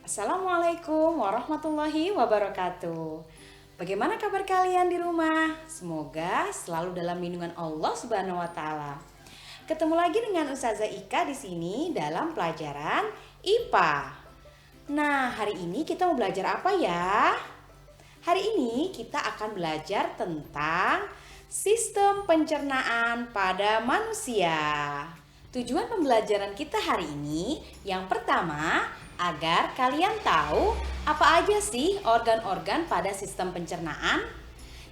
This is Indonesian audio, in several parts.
Assalamualaikum warahmatullahi wabarakatuh. Bagaimana kabar kalian di rumah? Semoga selalu dalam lindungan Allah Subhanahu wa taala. Ketemu lagi dengan Ustazah Ika di sini dalam pelajaran IPA. Nah, hari ini kita mau belajar apa ya? Hari ini kita akan belajar tentang sistem pencernaan pada manusia. Tujuan pembelajaran kita hari ini yang pertama, agar kalian tahu apa aja sih organ-organ pada sistem pencernaan.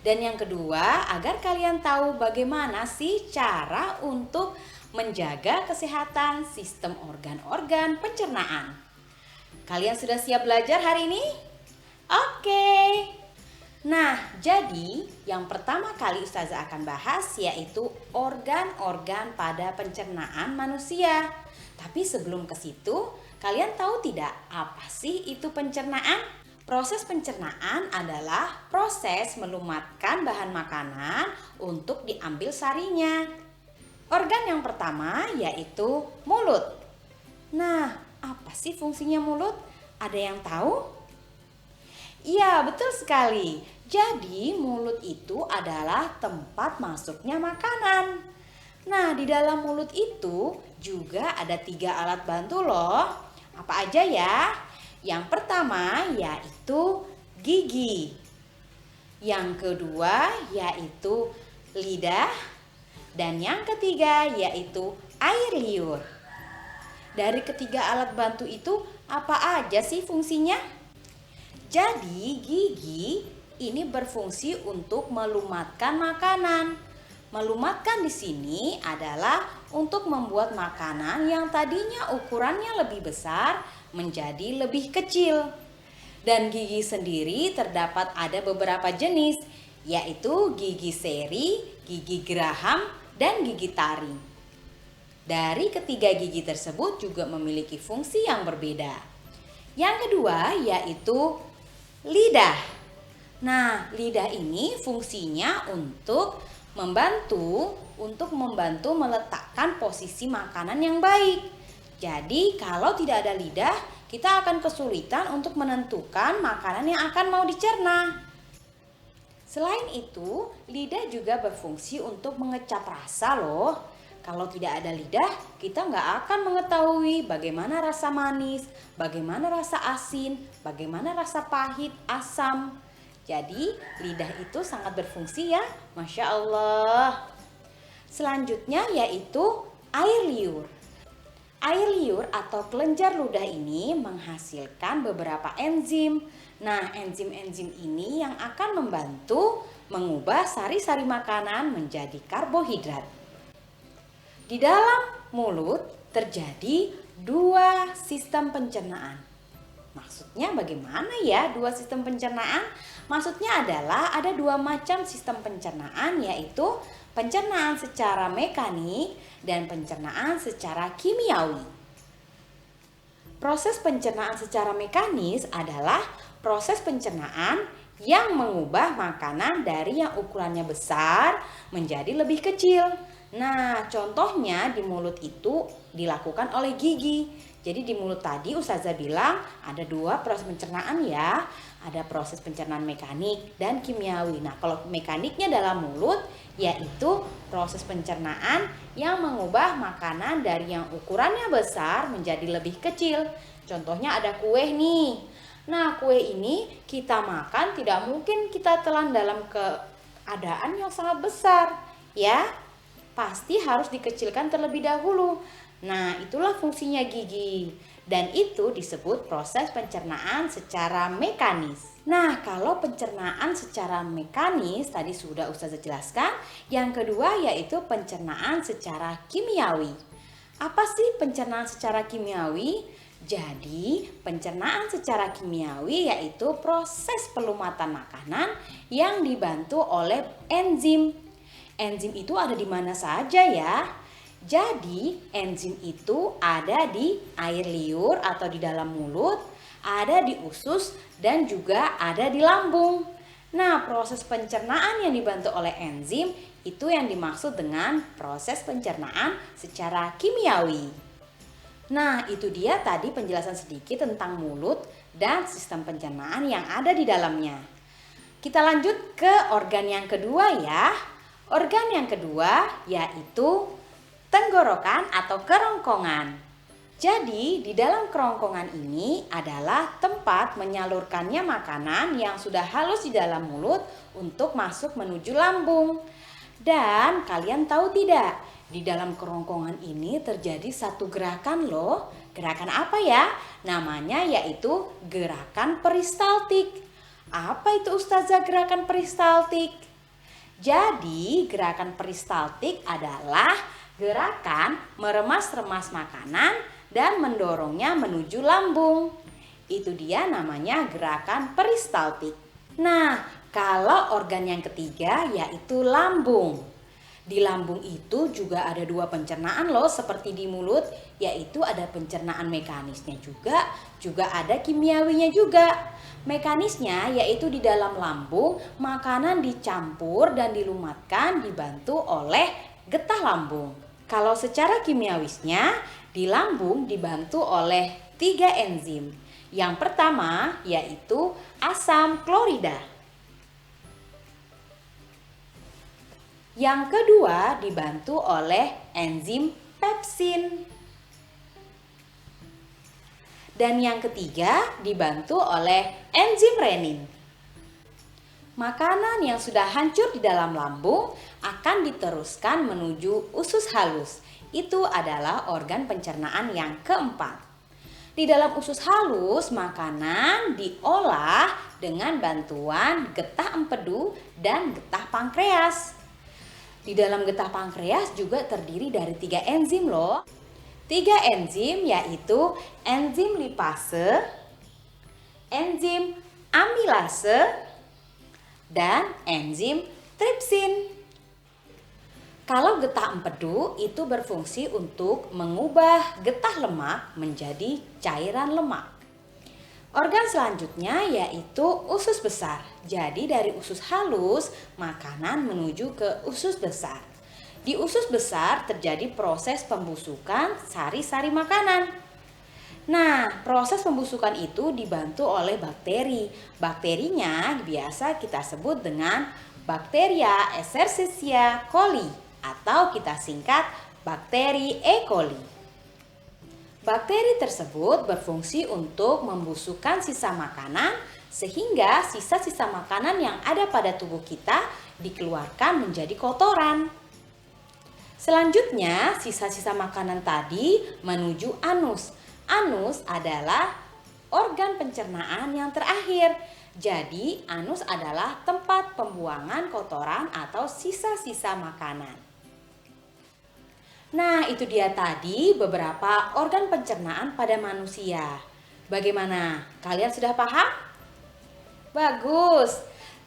Dan yang kedua, agar kalian tahu bagaimana sih cara untuk menjaga kesehatan sistem organ-organ pencernaan. Kalian sudah siap belajar hari ini? Oke. Nah, jadi yang pertama kali Ustazah akan bahas yaitu organ-organ pada pencernaan manusia. Tapi sebelum ke situ, kalian tahu tidak apa sih itu pencernaan? Proses pencernaan adalah proses melumatkan bahan makanan untuk diambil sarinya. Organ yang pertama yaitu mulut. Nah, apa sih fungsinya mulut? Ada yang tahu? Iya, betul sekali. Jadi, mulut itu adalah tempat masuknya makanan. Nah, di dalam mulut itu juga ada 3 alat bantu loh. Apa aja ya? Yang pertama yaitu gigi. Yang kedua yaitu lidah. Dan yang ketiga yaitu air liur. Dari ketiga alat bantu itu apa aja sih fungsinya? Jadi gigi ini berfungsi untuk melumatkan makanan. Melumatkan di sini adalah untuk membuat makanan yang tadinya ukurannya lebih besar menjadi lebih kecil. Dan gigi sendiri terdapat ada beberapa jenis, yaitu gigi seri, gigi geraham, dan gigi taring. Dari ketiga gigi tersebut juga memiliki fungsi yang berbeda. Yang kedua yaitu lidah. Nah, lidah ini fungsinya untuk membantu meletakkan posisi makanan yang baik. Jadi, kalau tidak ada lidah, kita akan kesulitan untuk menentukan makanan yang akan mau dicerna. Selain itu, lidah juga berfungsi untuk mengecap rasa loh. Kalau tidak ada lidah, kita nggak akan mengetahui bagaimana rasa manis, bagaimana rasa asin, bagaimana rasa pahit, asam. Jadi, lidah itu sangat berfungsi ya, Masya Allah. Selanjutnya yaitu air liur. Air liur atau kelenjar ludah ini menghasilkan beberapa enzim. Nah, enzim-enzim ini yang akan membantu mengubah sari-sari makanan menjadi karbohidrat. Di dalam mulut terjadi 2 sistem pencernaan. Maksudnya bagaimana ya 2 sistem pencernaan? Maksudnya adalah ada 2 macam sistem pencernaan, yaitu pencernaan secara mekanik dan pencernaan secara kimiawi. Proses pencernaan secara mekanis adalah proses pencernaan yang mengubah makanan dari yang ukurannya besar menjadi lebih kecil. Nah, contohnya di mulut itu dilakukan oleh gigi. Jadi di mulut tadi Ustazah bilang ada 2 proses pencernaan ya. Ada proses pencernaan mekanik dan kimiawi. Nah, kalau mekaniknya dalam mulut yaitu proses pencernaan yang mengubah makanan dari yang ukurannya besar menjadi lebih kecil. Contohnya ada kue nih. Nah, kue ini kita makan tidak mungkin kita telan dalam keadaan yang sangat besar, ya. Pasti harus dikecilkan terlebih dahulu. Nah, itulah fungsinya gigi. Dan itu disebut proses pencernaan secara mekanis. Nah, kalau pencernaan secara mekanis tadi sudah Ustazah jelaskan. Yang kedua yaitu pencernaan secara kimiawi. Apa sih pencernaan secara kimiawi? Jadi, pencernaan secara kimiawi yaitu proses pelumatan makanan yang dibantu oleh enzim. Enzim itu ada di mana saja ya? Jadi, enzim itu ada di air liur atau di dalam mulut, ada di usus, dan juga ada di lambung. Nah, proses pencernaan yang dibantu oleh enzim itu yang dimaksud dengan proses pencernaan secara kimiawi. Nah, itu dia tadi penjelasan sedikit tentang mulut dan sistem pencernaan yang ada di dalamnya. Kita lanjut ke organ yang kedua ya. Organ yang kedua yaitu tenggorokan atau kerongkongan. Jadi, di dalam kerongkongan ini adalah tempat menyalurkannya makanan yang sudah halus di dalam mulut untuk masuk menuju lambung. Dan kalian tahu tidak, di dalam kerongkongan ini terjadi satu gerakan loh. Gerakan apa ya? Namanya yaitu gerakan peristaltik. Apa itu Ustazah gerakan peristaltik? Jadi gerakan peristaltik adalah gerakan meremas-remas makanan dan mendorongnya menuju lambung. Itu dia namanya gerakan peristaltik. Nah, kalau organ yang ketiga yaitu lambung. Di lambung itu juga ada dua pencernaan loh seperti di mulut, yaitu ada pencernaan mekanisnya juga ada kimiawinya juga. Mekanisnya yaitu di dalam lambung makanan dicampur dan dilumatkan dibantu oleh getah lambung. Kalau secara kimiawisnya di lambung dibantu oleh 3 enzim. Yang pertama yaitu asam klorida. Yang kedua dibantu oleh enzim pepsin. Dan yang ketiga dibantu oleh enzim renin. Makanan yang sudah hancur di dalam lambung akan diteruskan menuju usus halus. Itu adalah organ pencernaan yang keempat. Di dalam usus halus, makanan diolah dengan bantuan getah empedu dan getah pankreas. Di dalam getah pankreas juga terdiri dari 3 enzim loh. 3 enzim yaitu enzim lipase, enzim amilase, dan enzim tripsin. Kalau getah empedu itu berfungsi untuk mengubah getah lemak menjadi cairan lemak. Organ selanjutnya yaitu usus besar. Jadi dari usus halus, makanan menuju ke usus besar. Di usus besar terjadi proses pembusukan sari-sari makanan. Nah, proses pembusukan itu dibantu oleh bakteri. Bakterinya biasa kita sebut dengan Bacteria Escherichia coli atau kita singkat bakteri E. coli. Bakteri tersebut berfungsi untuk membusukkan sisa makanan sehingga sisa-sisa makanan yang ada pada tubuh kita dikeluarkan menjadi kotoran. Selanjutnya, sisa-sisa makanan tadi menuju anus. Anus adalah organ pencernaan yang terakhir. Jadi, anus adalah tempat pembuangan kotoran atau sisa-sisa makanan. Nah, itu dia tadi beberapa organ pencernaan pada manusia. Bagaimana? Kalian sudah paham? Bagus.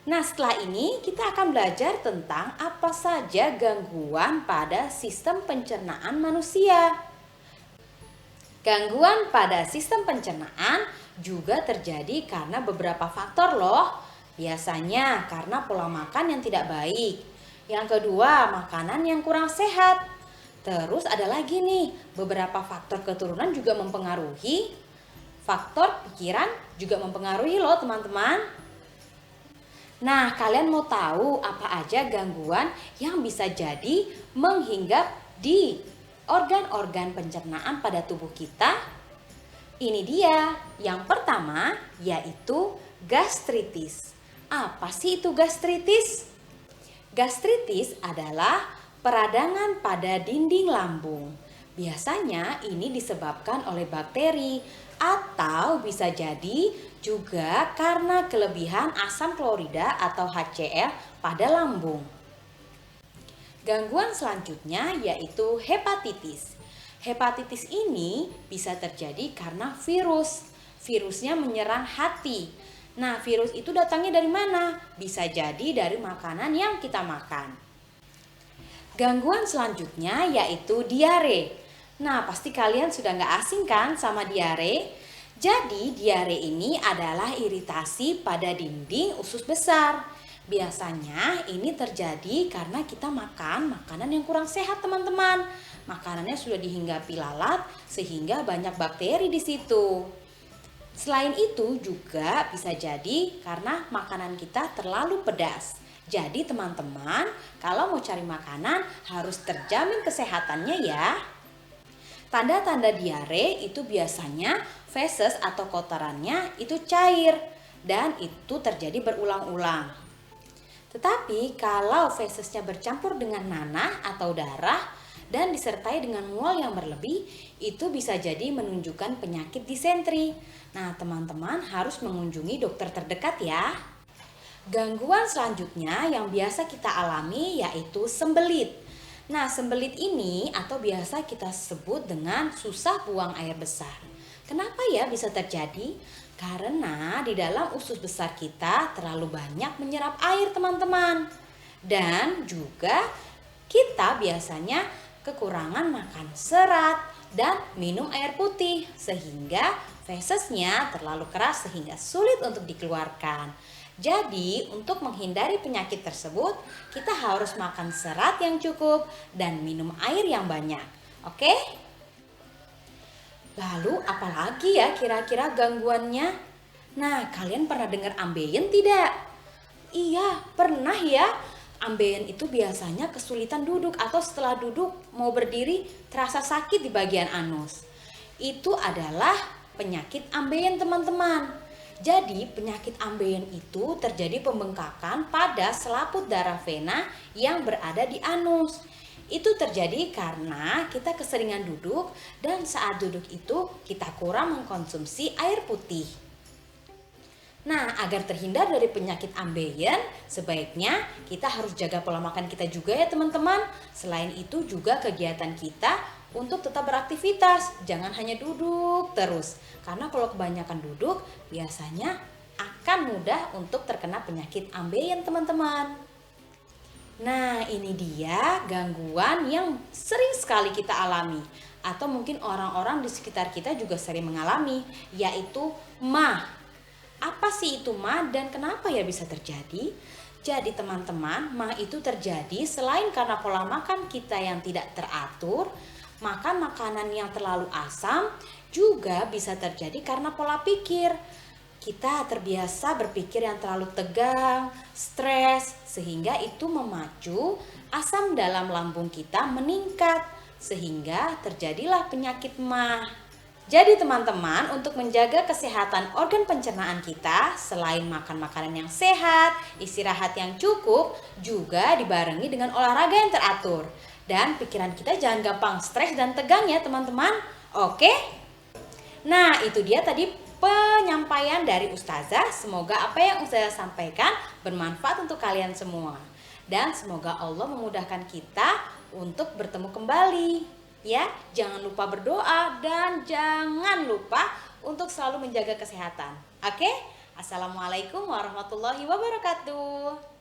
Nah, setelah ini kita akan belajar tentang apa saja gangguan pada sistem pencernaan manusia. Gangguan pada sistem pencernaan juga terjadi karena beberapa faktor loh. Biasanya karena pola makan yang tidak baik. Yang kedua, makanan yang kurang sehat. Terus ada lagi nih, beberapa faktor keturunan juga mempengaruhi. Faktor pikiran juga mempengaruhi loh teman-teman. Nah, kalian mau tahu apa aja gangguan yang bisa jadi menghinggap di organ-organ pencernaan pada tubuh kita? Ini dia, yang pertama yaitu gastritis. Apa sih itu gastritis? Gastritis adalah peradangan pada dinding lambung. Biasanya ini disebabkan oleh bakteri atau bisa jadi juga karena kelebihan asam klorida atau HCl pada lambung. Gangguan selanjutnya yaitu hepatitis. Hepatitis ini bisa terjadi karena virus. Virusnya menyerang hati. Nah, virus itu datangnya dari mana? Bisa jadi dari makanan yang kita makan. Gangguan selanjutnya yaitu diare. Nah, pasti kalian sudah nggak asing kan sama diare? Jadi, diare ini adalah iritasi pada dinding usus besar. Biasanya ini terjadi karena kita makan makanan yang kurang sehat teman-teman. makanannya sudah dihinggapi lalat sehingga banyak bakteri di situ. Selain itu juga bisa jadi karena makanan kita terlalu pedas. Jadi teman-teman, kalau mau cari makanan harus terjamin kesehatannya ya. Tanda-tanda diare itu biasanya feses atau kotorannya itu cair dan itu terjadi berulang-ulang. Tetapi kalau fesesnya bercampur dengan nanah atau darah dan disertai dengan mual yang berlebih, itu bisa jadi menunjukkan penyakit disentri. Nah, teman-teman harus mengunjungi dokter terdekat ya. Gangguan selanjutnya yang biasa kita alami yaitu sembelit. Nah, sembelit ini atau biasa kita sebut dengan susah buang air besar. Kenapa ya bisa terjadi? Karena di dalam usus besar kita terlalu banyak menyerap air, teman-teman. Dan juga kita biasanya kekurangan makan serat dan minum air putih sehingga fesesnya terlalu keras sehingga sulit untuk dikeluarkan. Jadi untuk menghindari penyakit tersebut kita harus makan serat yang cukup dan minum air yang banyak. Oke? Lalu apalagi ya kira-kira gangguannya? Nah, kalian pernah dengar ambeien tidak? Iya, pernah ya. Ambeien itu biasanya kesulitan duduk atau setelah duduk mau berdiri terasa sakit di bagian anus. Itu adalah penyakit ambeien, teman-teman. Jadi penyakit ambeien itu terjadi pembengkakan pada selaput darah vena yang berada di anus. Itu terjadi karena kita keseringan duduk dan saat duduk itu kita kurang mengkonsumsi air putih. Nah, agar terhindar dari penyakit ambeien, sebaiknya kita harus jaga pola makan kita juga ya teman-teman. Selain itu juga kegiatan kita untuk tetap beraktivitas, jangan hanya duduk terus. Karena kalau kebanyakan duduk, biasanya akan mudah untuk terkena penyakit ambeien teman-teman. Nah, ini dia gangguan yang sering sekali kita alami. Atau mungkin orang-orang di sekitar kita juga sering mengalami, yaitu MAH. Apa sih itu MAH dan kenapa ya bisa terjadi? Jadi teman-teman, MAH itu terjadi selain karena pola makan kita yang tidak teratur, makan makanan yang terlalu asam, juga bisa terjadi karena pola pikir. Kita terbiasa berpikir yang terlalu tegang, stres, sehingga itu memacu asam dalam lambung kita meningkat, sehingga terjadilah penyakit MAH. Jadi teman-teman, untuk menjaga kesehatan organ pencernaan kita, selain makan makanan yang sehat, istirahat yang cukup, juga dibarengi dengan olahraga yang teratur. Dan pikiran kita jangan gampang stres dan tegang ya teman-teman. Oke? Nah, itu dia tadi penyampaian dari Ustazah. Semoga apa yang Ustazah sampaikan bermanfaat untuk kalian semua. Dan semoga Allah memudahkan kita untuk bertemu kembali. Ya, jangan lupa berdoa dan jangan lupa untuk selalu menjaga kesehatan. Oke? Assalamualaikum warahmatullahi wabarakatuh.